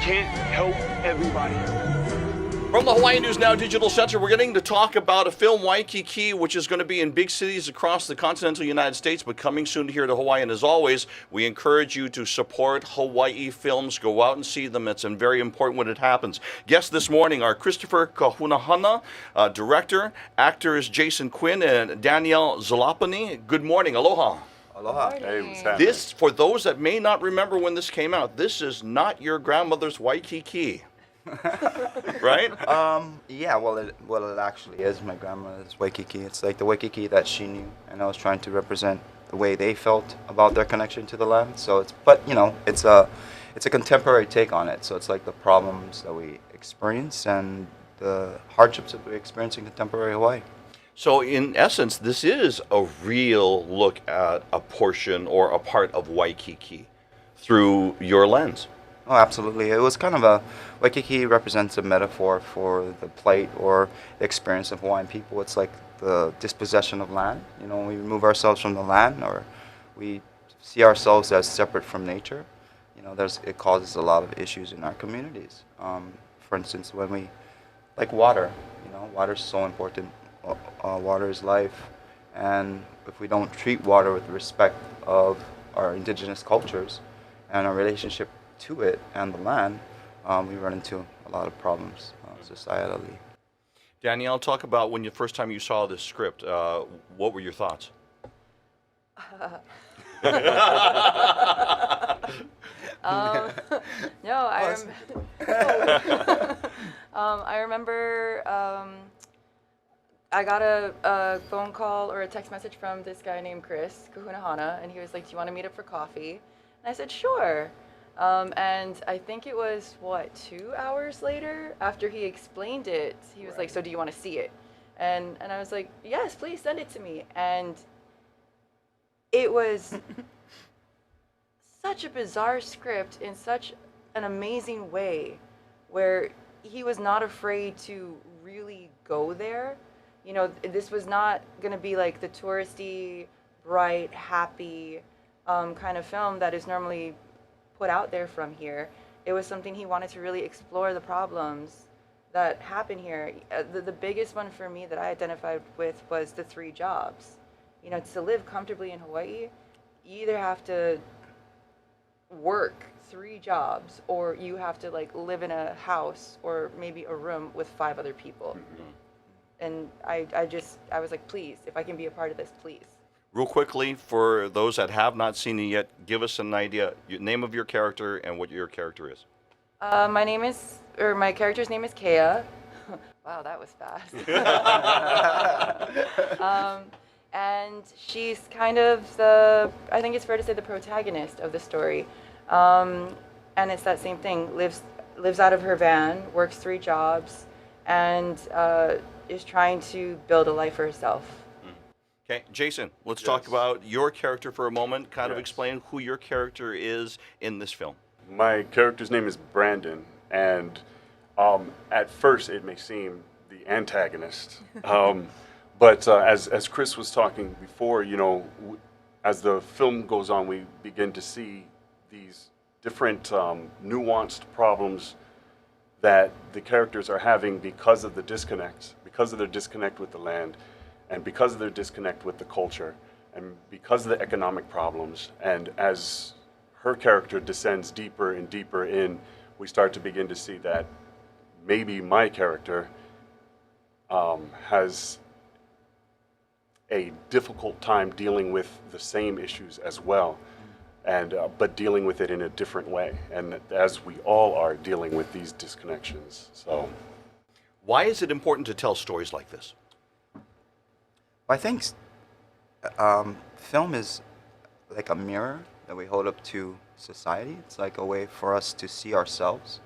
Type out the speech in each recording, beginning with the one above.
can't help everybody. From the Hawaii News Now Digital Center, we're getting to talk about a film, Waikiki, which is going to be in big cities across the continental United States, but coming soon here to Hawaii. And as always, we encourage you to support Hawaii films. Go out and see them. It's very important when it happens. Guests this morning are Chris Kahunahana, director, actors Jason Quinn and Danielle Zalopony. Good morning. Aloha. Aloha. Hey, what's happening? This, for those that may not remember when this came out, this is not your grandmother's Waikiki. Right? Yeah, well, it actually is my grandma's Waikiki. It's like the Waikiki that she knew, and I was trying to represent the way they felt about their connection to the land. So it's a contemporary take on it. So it's like the problems that we experience and the hardships that we experience in contemporary Hawaii. So in essence, this is a real look at a portion or a part of Waikiki through your lens. Oh, absolutely. It was kind of Waikiki represents a metaphor for the plight or the experience of Hawaiian people. It's like the dispossession of land. You know, when we remove ourselves from the land or we see ourselves as separate from nature, you know, it causes a lot of issues in our communities. For instance, when we, like water, you know, water is so important. Water is life. And if we don't treat water with the respect of our indigenous cultures and our relationship to it and the land, we run into a lot of problems societally. Danielle, talk about when the first time you saw this script. What were your thoughts? No, I remember I got a phone call or a text message from this guy named Chris Kahunahana, and he was like, "Do you want to meet up for coffee?" And I said, "Sure." And I think it was, 2 hours later, after he explained it, he was like, "So do you want to see it?" And I was like, "Yes, please send it to me." And it was such a bizarre script in such an amazing way, where he was not afraid to really go there. You know, this was not going to be like the touristy, bright, happy kind of film that is normally put out there from here. It was something he wanted to really explore the problems that happen here. The biggest one for me that I identified with was the 3 jobs. You know, to live comfortably in Hawaii, you either have to work 3 jobs or you have to like live in a house or maybe a room with 5 other people. Mm-hmm. And I was like, please, if I can be a part of this, please. Real quickly, for those that have not seen it yet, give us an idea, name of your character and what your character is. My character's name is Kea. Wow, that was fast. And she's kind of I think it's fair to say, the protagonist of the story. And it's that same thing, lives out of her van, works 3 jobs, and is trying to build a life for herself. Okay, Jason, let's talk about your character for a moment. Kind of explain who your character is in this film. My character's name is Brandon, and at first it may seem the antagonist. But as Chris was talking before, you know, as the film goes on, we begin to see these different nuanced problems that the characters are having because of the disconnect, because of their disconnect with the land, and because of their disconnect with the culture, and because of the economic problems. And as her character descends deeper and deeper in, we start to begin to see that maybe my character has a difficult time dealing with the same issues as well, and but dealing with it in a different way, and as we all are dealing with these disconnections. So, why is it important to tell stories like this? I think film is like a mirror that we hold up to society. It's like a way for us to see ourselves,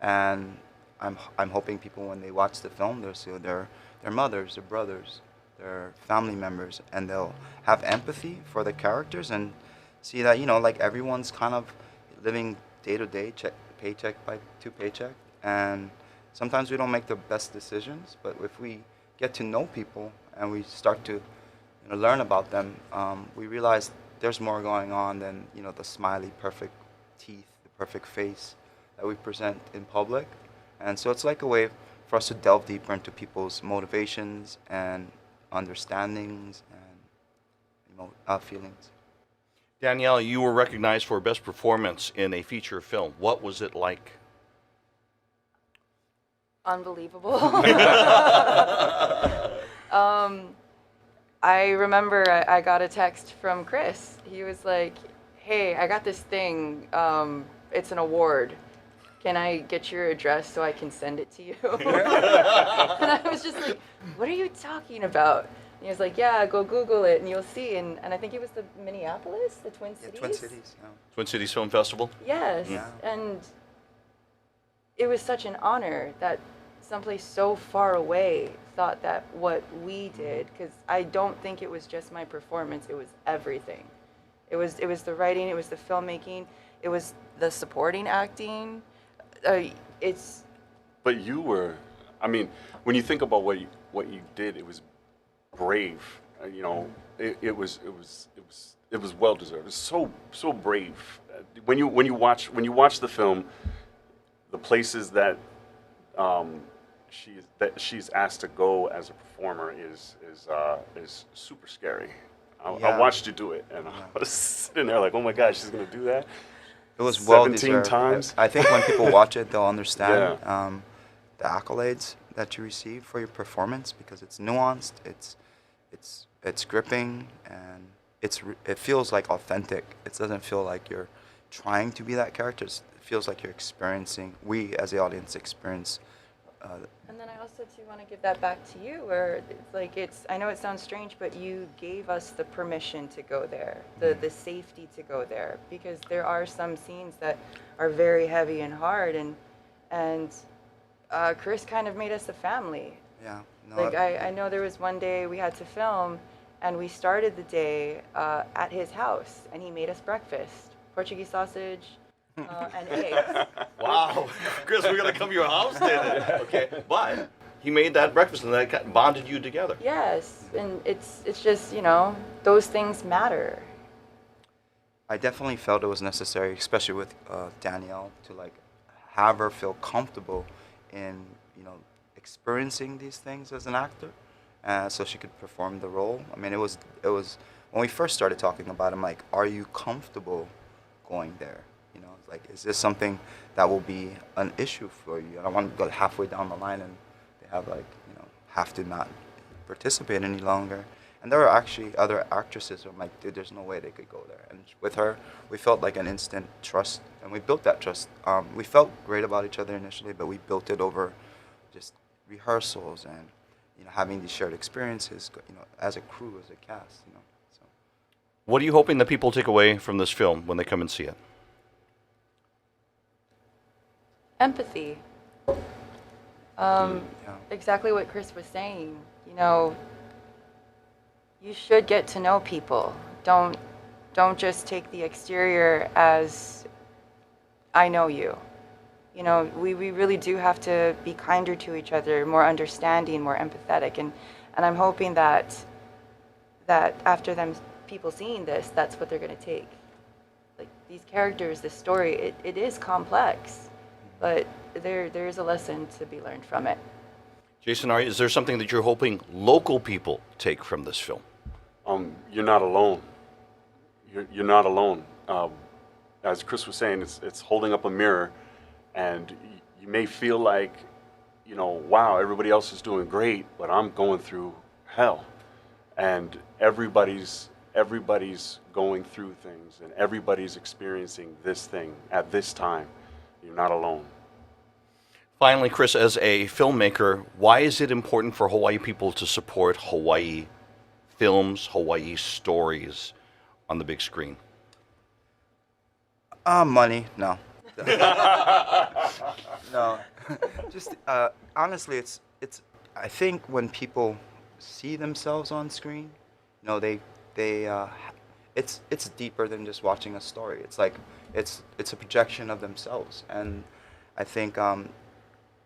and I'm hoping people, when they watch the film, they'll see their mothers, their brothers, their family members, and they'll have empathy for the characters and see that, you know, like everyone's kind of living day to day, paycheck to paycheck, and sometimes we don't make the best decisions. But if we get to know people and we start to, you know, learn about them, we realize there's more going on than, you know, the smiley, perfect teeth, the perfect face. that we present in public. And so it's like a way for us to delve deeper into people's motivations and understandings and feelings. Danielle, you were recognized for best performance in a feature film. What was it like? Unbelievable. I remember I got a text from Chris. He was like, "Hey, I got this thing. It's an award. Can I get your address so I can send it to you?" And I was just like, "What are you talking about?" And he was like, "Yeah, go Google it and you'll see." And I think it was the Minneapolis, the Twin Cities. Yeah, Twin Cities. Yeah. Twin Cities Film Festival? Yes. Yeah. And it was such an honor that someplace so far away thought that what we did, because I don't think it was just my performance, it was everything. It was the writing, it was the filmmaking, it was the supporting acting. But you were, I mean, when you think about what you did, it was brave. You know, it was well deserved. It's so brave. When you watch the film, the places that she's asked to go as a performer is super scary. I watched you do it, and I was sitting there like, oh my God, she's gonna do that. It was well 17 deserved. times. I think when people watch it, they'll understand the accolades that you receive for your performance, because it's nuanced, it's gripping, and it feels like authentic. It doesn't feel like you're trying to be that character. It feels like you're experiencing. We as the audience experience. And then I also too want to give that back to you, where it's like I know it sounds strange, but you gave us the permission to go there, the safety to go there, because there are some scenes that are very heavy and hard, and Chris kind of made us a family. Yeah. No, Like I know there was one day we had to film, and we started the day at his house, and he made us breakfast, Portuguese sausage, and eggs. Wow. Chris, we're going to come to your house then. Okay. But he made that breakfast and that bonded you together. Yes, and it's just, those things matter. I definitely felt it was necessary, especially with Danielle, to like have her feel comfortable in experiencing these things as an actor, so she could perform the role. I mean, it was when we first started talking about it, I'm like, are you comfortable going there? Like, is this something that will be an issue for you? I don't want to go halfway down the line and they have have to not participate any longer. And there are actually other actresses who I'm like, dude, there's no way they could go there. And with her, we felt like an instant trust, and we built that trust. We felt great about each other initially, but we built it over just rehearsals and having these shared experiences, as a crew, as a cast. So. What are you hoping that people take away from this film when they come and see it? Empathy. Exactly what Chris was saying. You should get to know people. Don't just take the exterior as I know you. We really do have to be kinder to each other, more understanding, more empathetic, and I'm hoping that after people seeing this, that's what they're going to take. Like, these characters, this story, it is complex, but there is a lesson to be learned from it. Jason, is there something that you're hoping local people take from this film? You're not alone. You're not alone. As Chris was saying, it's holding up a mirror, and you may feel like, wow, everybody else is doing great, but I'm going through hell. And everybody's going through things, and everybody's experiencing this thing at this time. You're not alone. Finally, Chris, as a filmmaker, why is it important for Hawaii people to support Hawaii films, Hawaii stories on the big screen? Money, no. No. Just honestly, it's. I think when people see themselves on screen, it's deeper than just watching a story. It's like it's a projection of themselves, and I think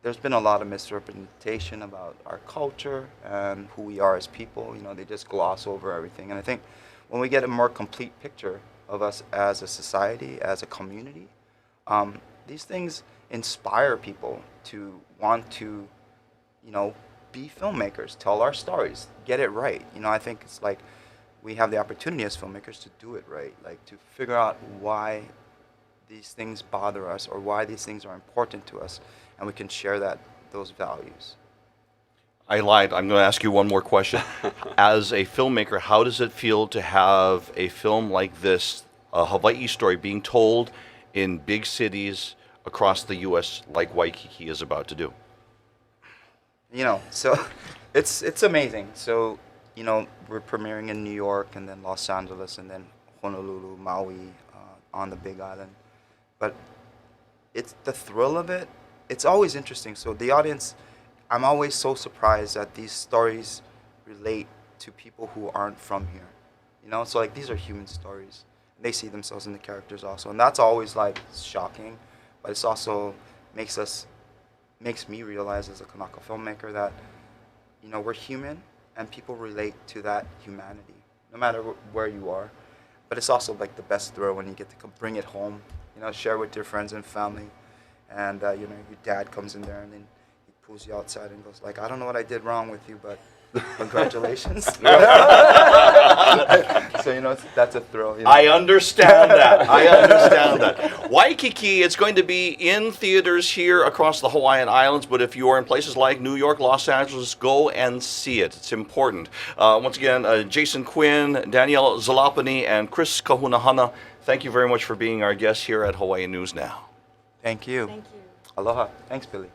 there's been a lot of misrepresentation about our culture and who we are as people. They just gloss over everything, and I think when we get a more complete picture of us as a society, as a community, these things, inspire people to want to, you know, be filmmakers, tell our stories, get it right. You know, I think it's like we have the opportunity as filmmakers to do it right, like to figure out why these things bother us or why these things are important to us, and we can share those values. I lied. I'm going to ask you one more question. As a filmmaker, how does it feel to have a film like this, a Hawaii story, being told in big cities across the U.S. like Waikiki is about to do? You know, so it's amazing. So, you know, we're premiering in New York and then Los Angeles and then Honolulu, Maui, on the Big Island. But it's the thrill of it. It's always interesting. So the audience, I'm always so surprised that these stories relate to people who aren't from here. You know, so like these are human stories. They see themselves in the characters also. And that's always like shocking, but it's also makes me realize as a Kanaka filmmaker that, you know, we're human and people relate to that humanity, no matter where you are. But it's also like the best thrill when you get to bring it home, you know, share with your friends and family. And, you know, your dad comes in there and then he pulls you outside and goes like, I don't know what I did wrong with you, but congratulations. So, you know, that's a thrill. You know? I understand that. I understand that. Waikiki, it's going to be in theaters here across the Hawaiian Islands, but if you are in places like New York, Los Angeles, go and see it. It's important. Once again, Jason Quinn, Danielle Zalopony, and Chris Kahunahana, thank you very much for being our guests here at Hawaii News Now. Thank you. Thank you. Aloha. Thanks, Billy.